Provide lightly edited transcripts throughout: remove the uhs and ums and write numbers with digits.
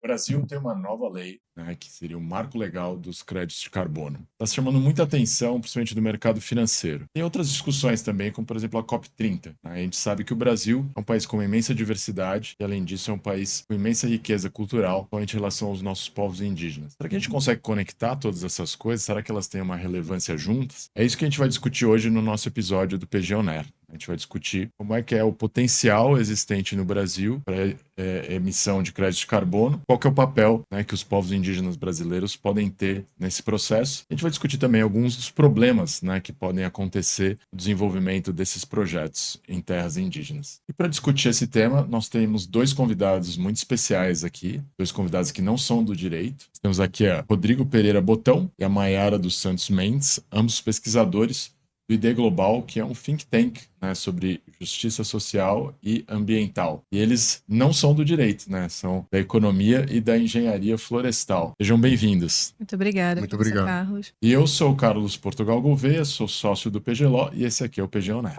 O Brasil tem uma nova lei, né, que seria o marco legal dos créditos de carbono. Está chamando muita atenção, principalmente do mercado financeiro. Tem outras discussões também, como por exemplo a COP30. Né? A gente sabe que o Brasil é um país com uma imensa diversidade e, além disso, é um país com imensa riqueza cultural, principalmente em relação aos nossos povos indígenas. Será que a gente consegue conectar todas essas coisas? Será que elas têm uma relevância juntas? É isso que a gente vai discutir hoje no nosso episódio do PG On Air. A gente vai discutir como é que é o potencial existente no Brasil para emissão de crédito de carbono, qual que é o papel, né, que os povos indígenas brasileiros podem ter nesse processo. A gente vai discutir também alguns dos problemas, né, que podem acontecer no desenvolvimento desses projetos em terras indígenas. E para discutir esse tema, nós temos dois convidados muito especiais aqui, dois convidados que não são do direito. Temos aqui a Rodrigo Pereira Botão e a Maiara dos Santos Mendes, ambos pesquisadores do ID Global, que é um think tank, né, sobre justiça social e ambiental. E eles não são do direito, né, são da economia e da engenharia florestal. Sejam bem-vindos. Muito obrigada, Muito professor obrigado. Carlos. E eu sou o Carlos Portugal Gouveia, sou sócio do PG Law e esse aqui é o PG On Air.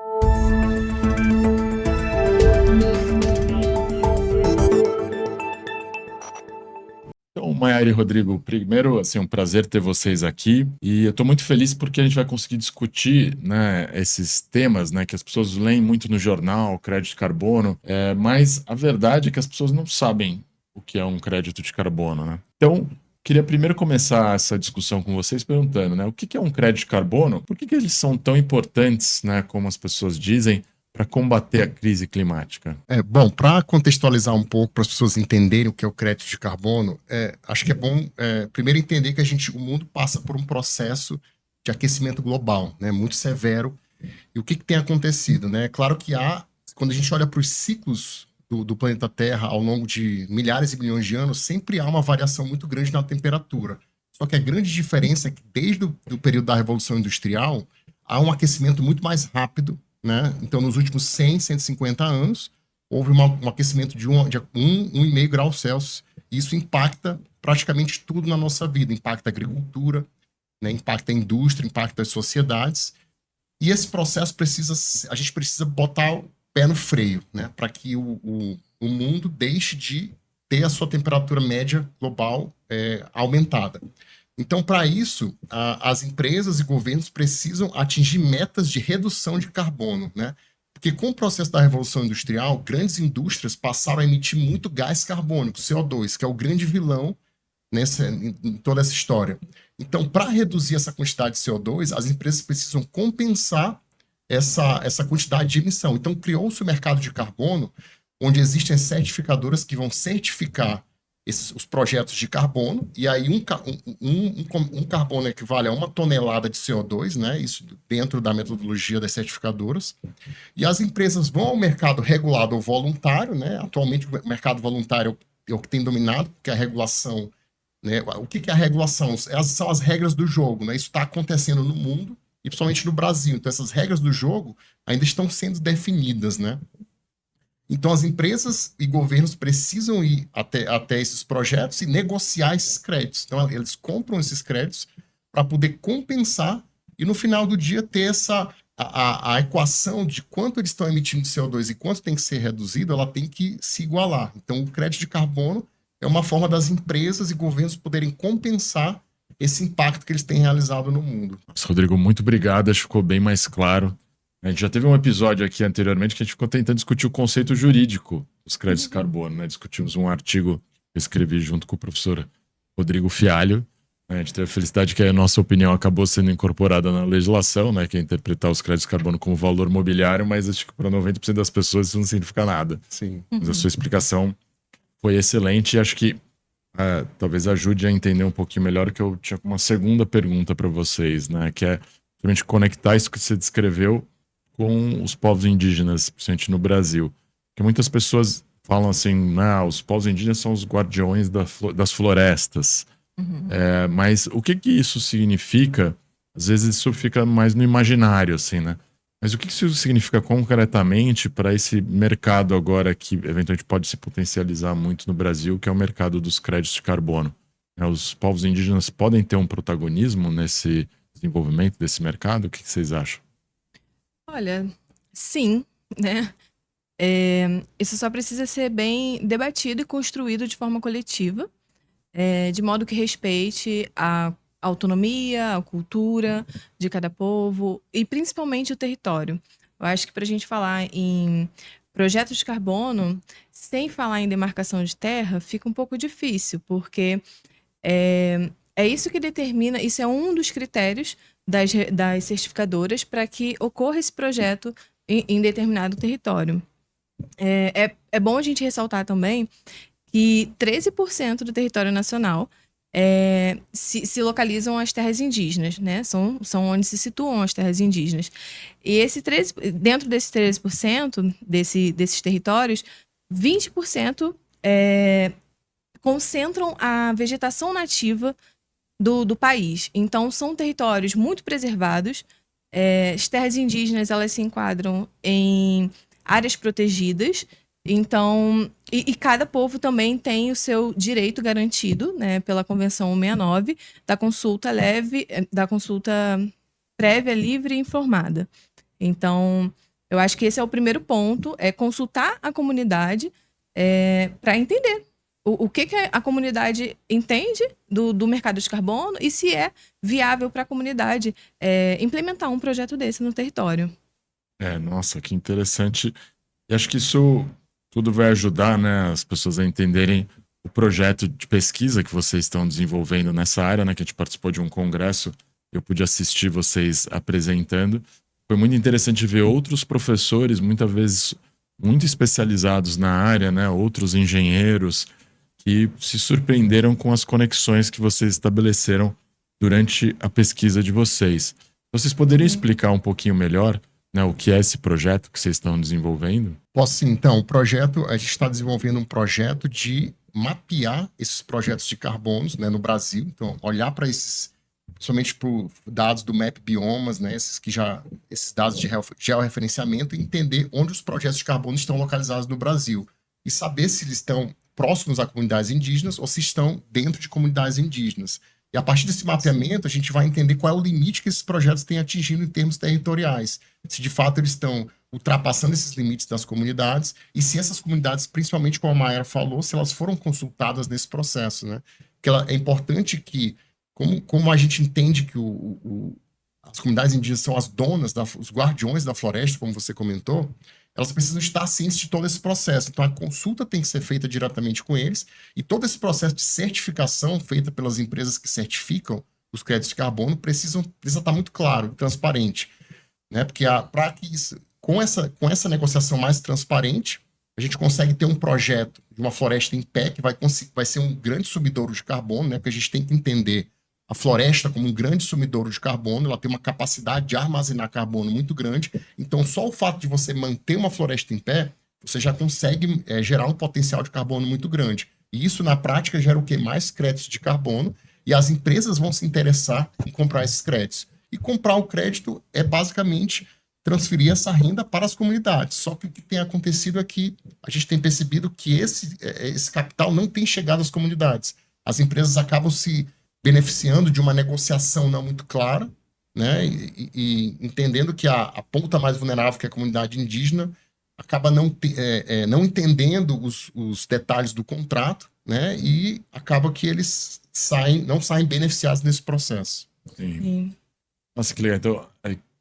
Então, Maiara e Rodrigo, primeiro, assim, um prazer ter vocês aqui e eu estou muito feliz porque a gente vai conseguir discutir, né, esses temas, né, que as pessoas leem muito no jornal, crédito de carbono, mas a verdade é que as pessoas não sabem o que é um crédito de carbono, né? Então, queria primeiro começar essa discussão com vocês perguntando, né, o que é um crédito de carbono? Por que eles são tão importantes, né, como as pessoas dizem, para combater a crise climática? Bom, para contextualizar um pouco, para as pessoas entenderem o que é o crédito de carbono, acho que é bom primeiro entender que o mundo passa por um processo de aquecimento global, né, muito severo. E o que tem acontecido? Né? Claro que quando a gente olha para os ciclos do planeta Terra ao longo de milhares e milhões de anos, sempre há uma variação muito grande na temperatura. Só que a grande diferença é que desde o período da Revolução Industrial, há um aquecimento muito mais rápido, né? Então, nos últimos 100, 150 anos, houve um aquecimento de 1,5 graus Celsius. E isso impacta praticamente tudo na nossa vida. Impacta a agricultura, né? Impacta a indústria, impacta as sociedades. E esse processo a gente precisa botar o pé no freio, né? Para que o mundo deixe de ter a sua temperatura média global aumentada. Então, para isso, as empresas e governos precisam atingir metas de redução de carbono, né? Porque com o processo da Revolução Industrial, grandes indústrias passaram a emitir muito gás carbônico, CO2, que é o grande vilão em toda essa história. Então, para reduzir essa quantidade de CO2, as empresas precisam compensar essa quantidade de emissão. Então, criou-se o mercado de carbono, onde existem certificadoras que vão certificar os projetos de carbono, e aí um carbono equivale a 1 tonelada de CO2, né? Isso dentro da metodologia das certificadoras. E as empresas vão ao mercado regulado ou voluntário, né? Atualmente o mercado voluntário é o que tem dominado, porque a regulação, né? O que é a regulação? São as regras do jogo, né? Isso está acontecendo no mundo, e principalmente no Brasil. Então essas regras do jogo ainda estão sendo definidas, né? Então, as empresas e governos precisam ir até esses projetos e negociar esses créditos. Então, eles compram esses créditos para poder compensar e, no final do dia, ter a equação de quanto eles estão emitindo de CO2 e quanto tem que ser reduzido, ela tem que se igualar. Então, o crédito de carbono é uma forma das empresas e governos poderem compensar esse impacto que eles têm realizado no mundo. Rodrigo, muito obrigado. Acho que ficou bem mais claro. A gente já teve um episódio aqui anteriormente que a gente ficou tentando discutir o conceito jurídico dos créditos de carbono, né? Discutimos um artigo que eu escrevi junto com o professor Rodrigo Fialho. A gente teve a felicidade que a nossa opinião acabou sendo incorporada na legislação, né? Que é interpretar os créditos de carbono como valor mobiliário, mas acho que para 90% das pessoas isso não significa nada. Sim. Mas a sua explicação foi excelente e acho que talvez ajude a entender um pouquinho melhor, que eu tinha uma segunda pergunta para vocês, né? Que é realmente conectar isso que você descreveu com os povos indígenas, principalmente no Brasil. Porque muitas pessoas falam assim, os povos indígenas são os guardiões das florestas. Mas o que isso significa? Às vezes isso fica mais no imaginário, assim, né? Mas o que isso significa concretamente para esse mercado agora que eventualmente pode se potencializar muito no Brasil, que é o mercado dos créditos de carbono? Os povos indígenas podem ter um protagonismo nesse desenvolvimento desse mercado? O que vocês acham? Olha, sim, né? Isso só precisa ser bem debatido e construído de forma coletiva, de modo que respeite a autonomia, a cultura de cada povo e principalmente o território. Eu acho que para a gente falar em projetos de carbono, sem falar em demarcação de terra, fica um pouco difícil, porque é isso que determina, isso é um dos critérios das certificadoras para que ocorra esse projeto em determinado território. É bom a gente ressaltar também que 13% do território nacional se localizam as terras indígenas, né? São onde se situam as terras indígenas. E dentro desses 13% desses territórios, 20% concentram a vegetação nativa do país. Então, são territórios muito preservados. As terras indígenas, elas se enquadram em áreas protegidas. Então, e cada povo também tem o seu direito garantido, né, pela Convenção 169, da consulta prévia, livre e informada. Então, eu acho que esse é o primeiro ponto, é consultar a comunidade para entender o que a comunidade entende do mercado de carbono e se é viável para a comunidade implementar um projeto desse no território. Nossa, que interessante. E acho que isso tudo vai ajudar, né, as pessoas a entenderem o projeto de pesquisa que vocês estão desenvolvendo nessa área, né, que a gente participou de um congresso, eu pude assistir vocês apresentando. Foi muito interessante ver outros professores, muitas vezes muito especializados na área, né, outros engenheiros, que se surpreenderam com as conexões que vocês estabeleceram durante a pesquisa de vocês. Vocês poderiam explicar um pouquinho melhor, né, o que é esse projeto que vocês estão desenvolvendo? Posso sim. Então, a gente está desenvolvendo um projeto de mapear esses projetos de carbonos, né, no Brasil. Então, olhar para esses, somente para dados do Map Biomas, né, esses dados de georreferenciamento, e entender onde os projetos de carbono estão localizados no Brasil. E saber se eles estão próximos a comunidades indígenas ou se estão dentro de comunidades indígenas. E a partir desse mapeamento, a gente vai entender qual é o limite que esses projetos têm atingido em termos territoriais. Se de fato eles estão ultrapassando esses limites das comunidades e se essas comunidades, principalmente como a Mayra falou, se elas foram consultadas nesse processo, né? Porque é importante que, como a gente entende que as comunidades indígenas são as donas, os guardiões da floresta, como você comentou, elas precisam estar cientes de todo esse processo. Então, a consulta tem que ser feita diretamente com eles e todo esse processo de certificação feita pelas empresas que certificam os créditos de carbono precisa estar muito claro, transparente, né? Porque para que isso, com essa negociação mais transparente, a gente consegue ter um projeto de uma floresta em pé que vai ser um grande sumidouro de carbono, né? Porque a gente tem que entender a floresta como um grande sumidouro de carbono, ela tem uma capacidade de armazenar carbono muito grande. Então, só o fato de você manter uma floresta em pé, você já consegue gerar um potencial de carbono muito grande. E isso, na prática, gera o quê? Mais créditos de carbono, e as empresas vão se interessar em comprar esses créditos. E comprar o crédito é basicamente transferir essa renda para as comunidades. Só que o que tem acontecido é que a gente tem percebido que esse capital não tem chegado às comunidades. As empresas acabam se beneficiando de uma negociação não muito clara, né? E entendendo que a ponta mais vulnerável, que é a comunidade indígena, acaba não entendendo os detalhes do contrato, né? E acaba que eles não saem beneficiados nesse processo. Sim. Nossa, que legal. Então,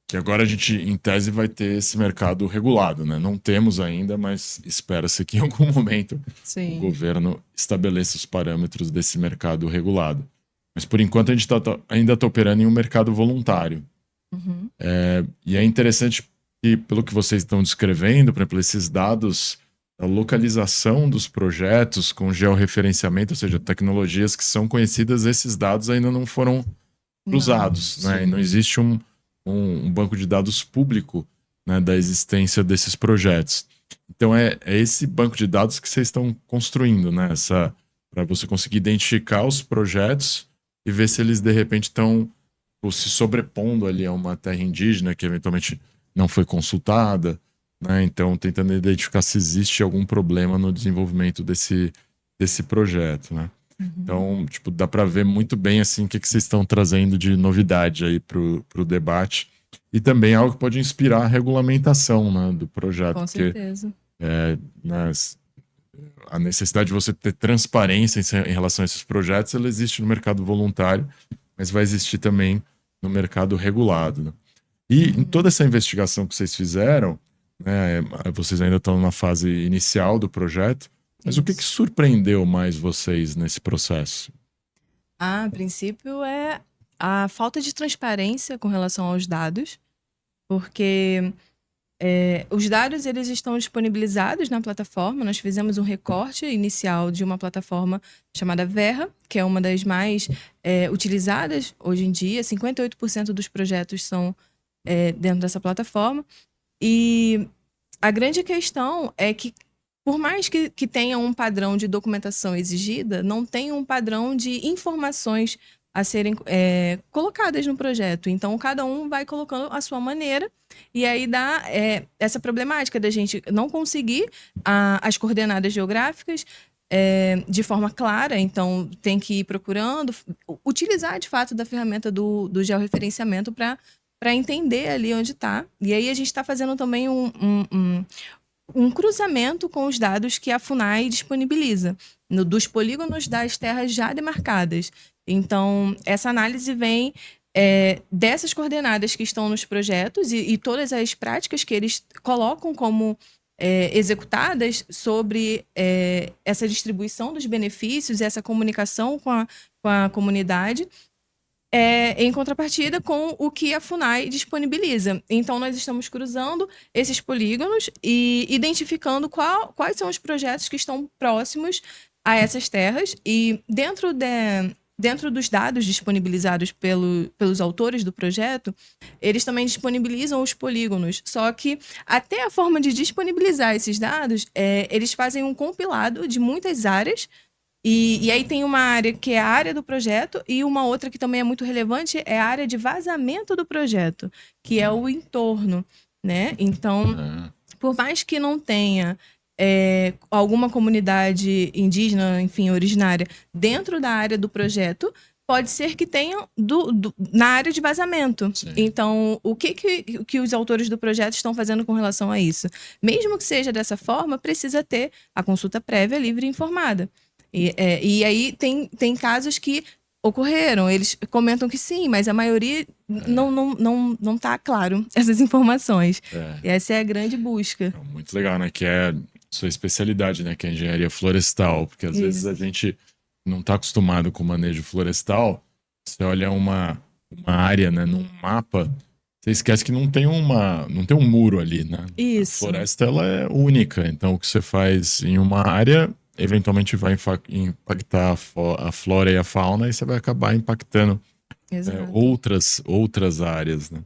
que agora a gente, em tese, vai ter esse mercado regulado, né? Não temos ainda, mas espera-se que em algum momento o governo estabeleça os parâmetros desse mercado regulado. Mas, por enquanto, a gente ainda está operando em um mercado voluntário. Uhum. E é interessante que, pelo que vocês estão descrevendo, por exemplo, esses dados, a localização dos projetos com georreferenciamento, ou seja, tecnologias que são conhecidas, esses dados ainda não foram cruzados, né? E não existe um banco de dados público, né, da existência desses projetos. Então, é esse banco de dados que vocês estão construindo, né? Para você conseguir identificar os projetos e ver se eles, de repente, estão se sobrepondo ali a uma terra indígena que eventualmente não foi consultada, né? Então, tentando identificar se existe algum problema no desenvolvimento desse projeto, né? Uhum. Então, tipo, dá para ver muito bem assim o que vocês estão trazendo de novidade aí pro debate. E também algo que pode inspirar a regulamentação, né, do projeto. Com certeza. A necessidade de você ter transparência em relação a esses projetos, ela existe no mercado voluntário, mas vai existir também no mercado regulado, né? E em toda essa investigação que vocês fizeram, né, vocês ainda estão na fase inicial do projeto, mas o que surpreendeu mais vocês nesse processo? A princípio é a falta de transparência com relação aos dados, porque os dados eles estão disponibilizados na plataforma. Nós fizemos um recorte inicial de uma plataforma chamada Verra, que é uma das mais utilizadas hoje em dia. 58% dos projetos são dentro dessa plataforma. E a grande questão é que, por mais que tenha um padrão de documentação exigida, não tem um padrão de informações a serem colocadas no projeto. Então, cada um vai colocando a sua maneira, e aí dá essa problemática da gente não conseguir as coordenadas geográficas de forma clara. Então, tem que ir procurando, utilizar, de fato, da ferramenta do georreferenciamento para entender ali onde está. E aí a gente está fazendo também um cruzamento com os dados que a FUNAI disponibiliza, dos polígonos das terras já demarcadas. Então, essa análise vem dessas coordenadas que estão nos projetos e todas as práticas que eles colocam como executadas sobre essa distribuição dos benefícios, essa comunicação com a comunidade, em contrapartida com o que a FUNAI disponibiliza. Então, nós estamos cruzando esses polígonos e identificando quais são os projetos que estão próximos a essas terras. E dentro dos dados disponibilizados pelos autores do projeto, eles também disponibilizam os polígonos. Só que até a forma de disponibilizar esses dados, eles fazem um compilado de muitas áreas. E aí tem uma área que é a área do projeto, e uma outra que também é muito relevante é a área de vazamento do projeto, que é o entorno, né? Então, por mais que não tenha alguma comunidade indígena, enfim, originária, dentro da área do projeto, pode ser que tenha na área de vazamento. Sim. Então, o que os autores do projeto estão fazendo com relação a isso? Mesmo que seja dessa forma, precisa ter a consulta prévia, livre e informada. E aí tem casos que ocorreram, eles comentam que sim, mas a maioria não tá claro essas informações. E essa é a grande busca. Muito legal, né? Que é sua especialidade, né? Que é a engenharia florestal, porque às vezes a gente não está acostumado com o manejo florestal. Você olha uma área, né, num mapa, você esquece que não tem um muro ali, né? Isso. A floresta, ela é única, então o que você faz em uma área eventualmente vai impactar a flora e a fauna, e você vai acabar impactando outras áreas, né?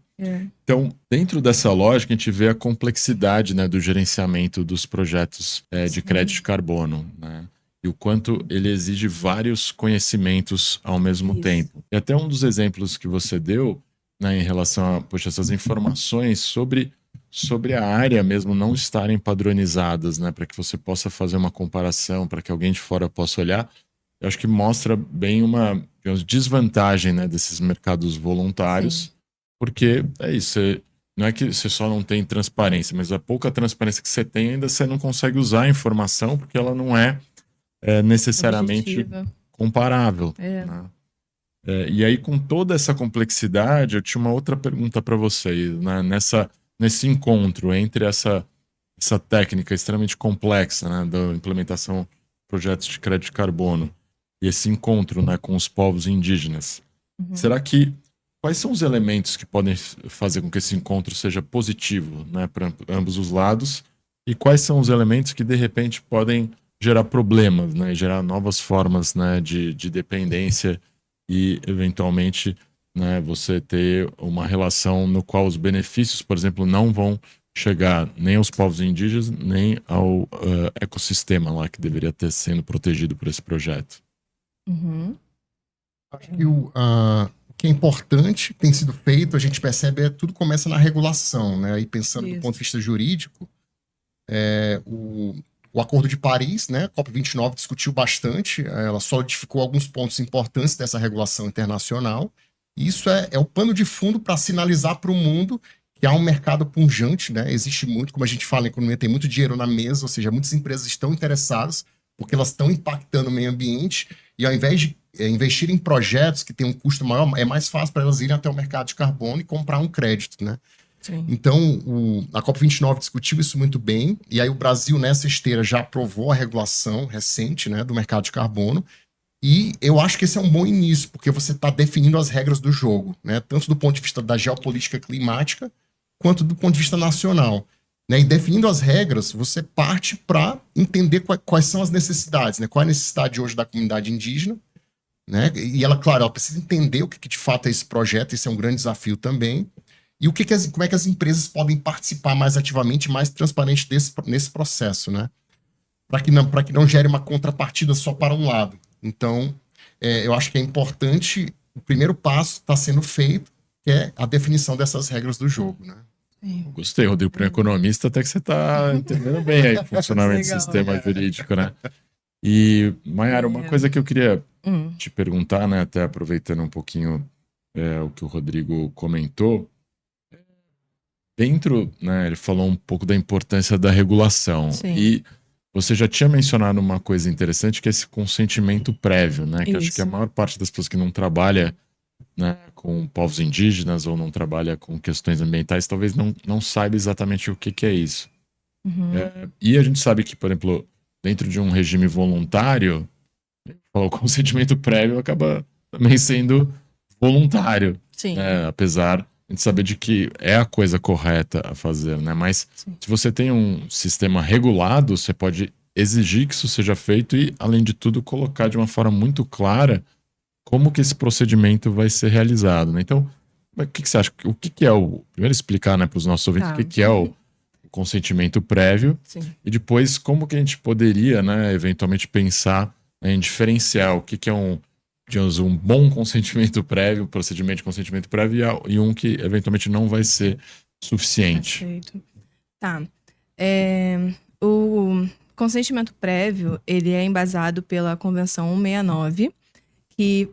Então, dentro dessa lógica, a gente vê a complexidade, né, do gerenciamento dos projetos de crédito de carbono, né? E o quanto ele exige vários conhecimentos ao mesmo tempo. E até um dos exemplos que você deu, né, em relação a, essas informações sobre a área mesmo não estarem padronizadas, né, para que você possa fazer uma comparação, para que alguém de fora possa olhar, eu acho que mostra bem uma, digamos, desvantagem, né, desses mercados voluntários. Sim. Porque é isso, não é que você só não tem transparência, mas a pouca transparência que você tem, ainda você não consegue usar a informação, porque ela não é necessariamente comparável. Né? E aí, com toda essa complexidade, eu tinha uma outra pergunta para vocês, né? Nesse encontro entre essa técnica extremamente complexa, né, da implementação de projetos de crédito de carbono e esse encontro, né, com os povos indígenas, será que quais são os elementos que podem fazer com que esse encontro seja positivo, né, para ambos os lados, e quais são os elementos que de repente podem gerar problemas, né, gerar novas formas, né, de dependência e eventualmente, né, você ter uma relação no qual os benefícios, por exemplo, não vão chegar nem aos povos indígenas, nem ao ecossistema lá que deveria ter sendo protegido por esse projeto. Acho que o que é importante, tem sido feito, a gente percebe, tudo começa na regulação, né? E pensando do ponto de vista jurídico, o Acordo de Paris, né, COP29 discutiu bastante, ela solidificou alguns pontos importantes dessa regulação internacional. Isso é o pano de fundo para sinalizar para o mundo que há um mercado pujante, né? Existe muito, como a gente fala em economia, tem muito dinheiro na mesa, ou seja, muitas empresas estão interessadas porque elas estão impactando o meio ambiente e ao invés de investir em projetos que têm um custo maior, é mais fácil para elas irem até o mercado de carbono e comprar um crédito, né? Sim. Então, a COP29 discutiu isso muito bem, e aí o Brasil, nessa esteira, já aprovou a regulação recente, né, do mercado de carbono, e eu acho que esse é um bom início, porque você está definindo as regras do jogo, né, tanto do ponto de vista da geopolítica climática, quanto do ponto de vista nacional. Né, e definindo as regras, você parte para entender quais são as necessidades, né, qual é a necessidade hoje da comunidade indígena, né, e ela, claro, ela precisa entender o que de fato é esse projeto, esse é um grande desafio também, e como é que as empresas podem participar mais ativamente, mais transparente nesse processo, né? Para que não gere uma contrapartida só para um lado. Então, eu acho que é importante, o primeiro passo está sendo feito, que é a definição dessas regras do jogo, né? Gostei, Rodrigo, para um economista até que você está entendendo bem aí o funcionamento do Legal, sistema jurídico, né? E, Mayara, uma coisa que eu queria te perguntar, né, até aproveitando um pouquinho o que o Rodrigo comentou, dentro, né, ele falou um pouco da importância da regulação. Sim. E você já tinha mencionado uma coisa interessante, que é esse consentimento prévio, né? Que acho que a maior parte das pessoas que não trabalha, né, com povos indígenas ou não trabalha com questões ambientais, talvez não saiba exatamente o que é isso. E a gente sabe que, por exemplo, dentro de um regime voluntário, o consentimento prévio acaba também sendo voluntário. Sim. Né? Apesar de saber de que é a coisa correta a fazer, né? Mas se você tem um sistema regulado, você pode exigir que isso seja feito e, além de tudo, colocar de uma forma muito clara como que esse procedimento vai ser realizado, né? Então, o que você acha? O que é o... Primeiro explicar, né, para os nossos ouvintes o que é o consentimento prévio. Sim. E depois como que a gente poderia, né, eventualmente pensar em diferenciar o que é digamos, um bom consentimento prévio, procedimento de consentimento prévio e um que eventualmente não vai ser suficiente. Perfeito. Tá. O consentimento prévio, ele é embasado pela Convenção 169, que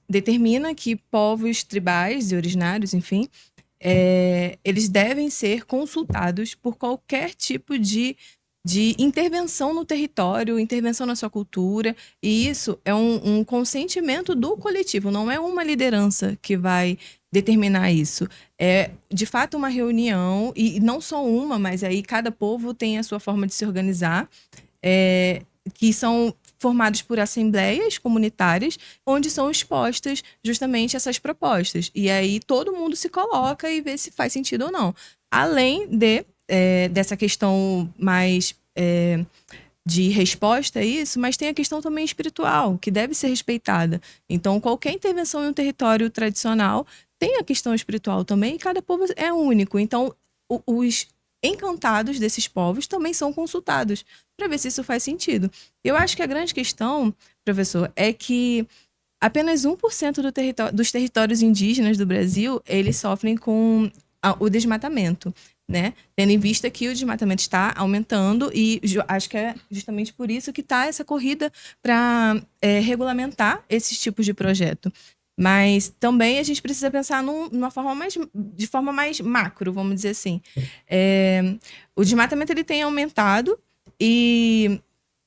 determina que povos tribais e originários, enfim, eles devem ser consultados por qualquer tipo de intervenção no território, intervenção na sua cultura, e isso é um consentimento do coletivo, não é uma liderança que vai determinar isso. É, de fato, uma reunião, e não só uma, mas aí cada povo tem a sua forma de se organizar, que são formados por assembleias comunitárias, onde são expostas justamente essas propostas. E aí todo mundo se coloca e vê se faz sentido ou não. Além dessa questão mais de resposta a isso, mas tem a questão também espiritual, que deve ser respeitada. Então, qualquer intervenção em um território tradicional tem a questão espiritual também, e cada povo é único. Então, os encantados desses povos também são consultados para ver se isso faz sentido. Eu acho que a grande questão, professor, é que apenas 1% dos territórios indígenas do Brasil, eles sofrem com o desmatamento, né? Tendo em vista que o desmatamento está aumentando e acho que é justamente por isso que está essa corrida para regulamentar esses tipos de projeto. Mas também a gente precisa pensar de forma mais macro, vamos dizer assim. O desmatamento ele tem aumentado e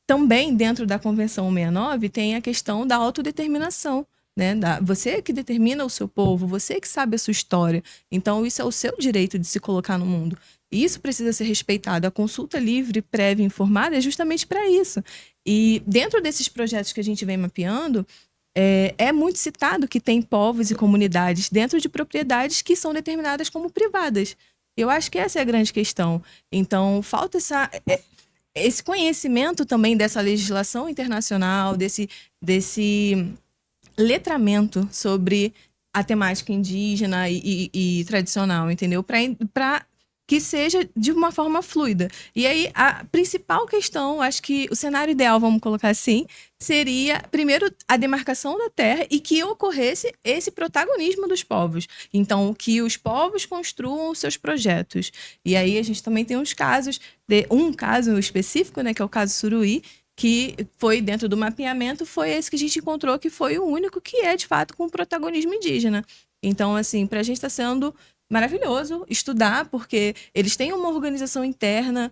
também dentro da Convenção 169 tem a questão da autodeterminação. Né? Você que determina o seu povo, você que sabe a sua história. Então, isso é o seu direito de se colocar no mundo. E isso precisa ser respeitado. A consulta livre, prévia e informada é justamente para isso. E dentro desses projetos que a gente vem mapeando, é muito citado que tem povos e comunidades dentro de propriedades que são determinadas como privadas. Eu acho que essa é a grande questão. Então, falta esse conhecimento também dessa legislação internacional, desse letramento sobre a temática indígena e tradicional, entendeu? Para que seja de uma forma fluida. E aí, a principal questão, acho que o cenário ideal, vamos colocar assim, seria, primeiro, a demarcação da terra e que ocorresse esse protagonismo dos povos. Então, que os povos construam os seus projetos. E aí, a gente também tem uns casos, um caso específico, né, que é o caso Suruí, que foi dentro do mapeamento, foi esse que a gente encontrou que foi o único que é, de fato, com protagonismo indígena. Então, assim, para a gente está sendo maravilhoso estudar, porque eles têm uma organização interna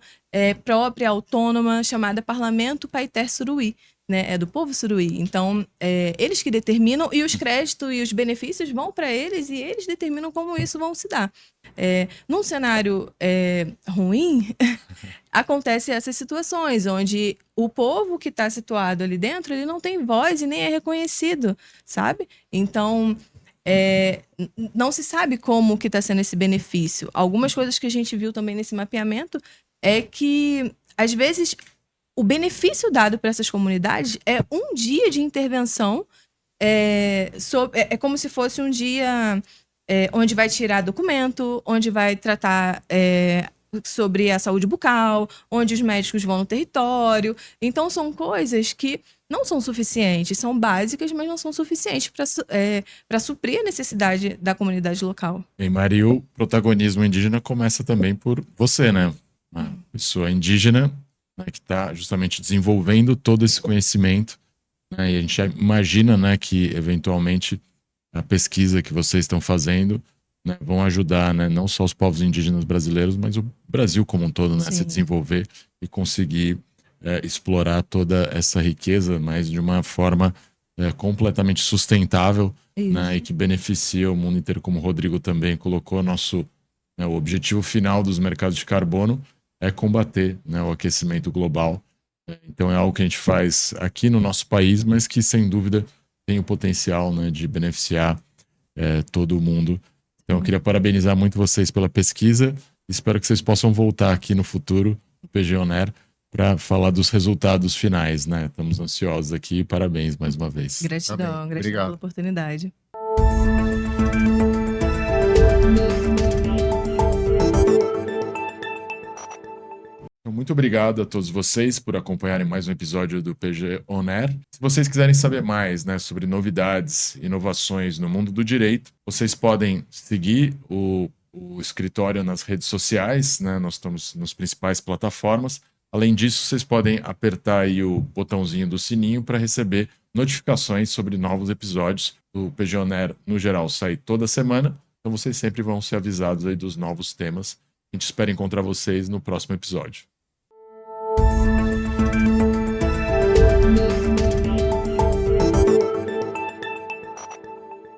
própria, autônoma, chamada Parlamento Paiter Suruí, né? É do povo Suruí. Então, eles que determinam, e os créditos e os benefícios vão para eles, e eles determinam como isso vão se dar. Num cenário ruim, acontecem essas situações, onde o povo que está situado ali dentro, ele não tem voz e nem é reconhecido, sabe? Então, não se sabe como que está sendo esse benefício. Algumas coisas que a gente viu também nesse mapeamento é que, às vezes, o benefício dado para essas comunidades é um dia de intervenção, é como se fosse um dia onde vai tirar documento, onde vai tratar sobre a saúde bucal, onde os médicos vão no território. Então, são coisas que não são suficientes, são básicas, mas não são suficientes para suprir a necessidade da comunidade local. E Mari, o protagonismo indígena começa também por você, né? Uma pessoa indígena, né, que está justamente desenvolvendo todo esse conhecimento, né? E a gente imagina, né, que eventualmente a pesquisa que vocês estão fazendo, né, vão ajudar, né, não só os povos indígenas brasileiros, mas o Brasil como um todo, né, a se desenvolver e conseguir explorar toda essa riqueza, mas de uma forma completamente sustentável, né, e que beneficia o mundo inteiro, como o Rodrigo também colocou. O objetivo final dos mercados de carbono é combater, né, o aquecimento global. Então é algo que a gente faz aqui no nosso país, mas que sem dúvida tem o potencial, né, de beneficiar todo mundo. Então eu queria parabenizar muito vocês pela pesquisa. Espero que vocês possam voltar aqui no futuro, no PG On Air, para falar dos resultados finais, né? Estamos ansiosos aqui. Parabéns mais uma vez. Gratidão pela oportunidade. Muito obrigado a todos vocês por acompanharem mais um episódio do PG On Air. Se vocês quiserem saber mais, né, sobre novidades, inovações no mundo do direito, vocês podem seguir o escritório nas redes sociais, né? Nós estamos nas principais plataformas. Além disso, vocês podem apertar aí o botãozinho do sininho para receber notificações sobre novos episódios. O PG On Air, no geral, sai toda semana, então vocês sempre vão ser avisados aí dos novos temas. A gente espera encontrar vocês no próximo episódio.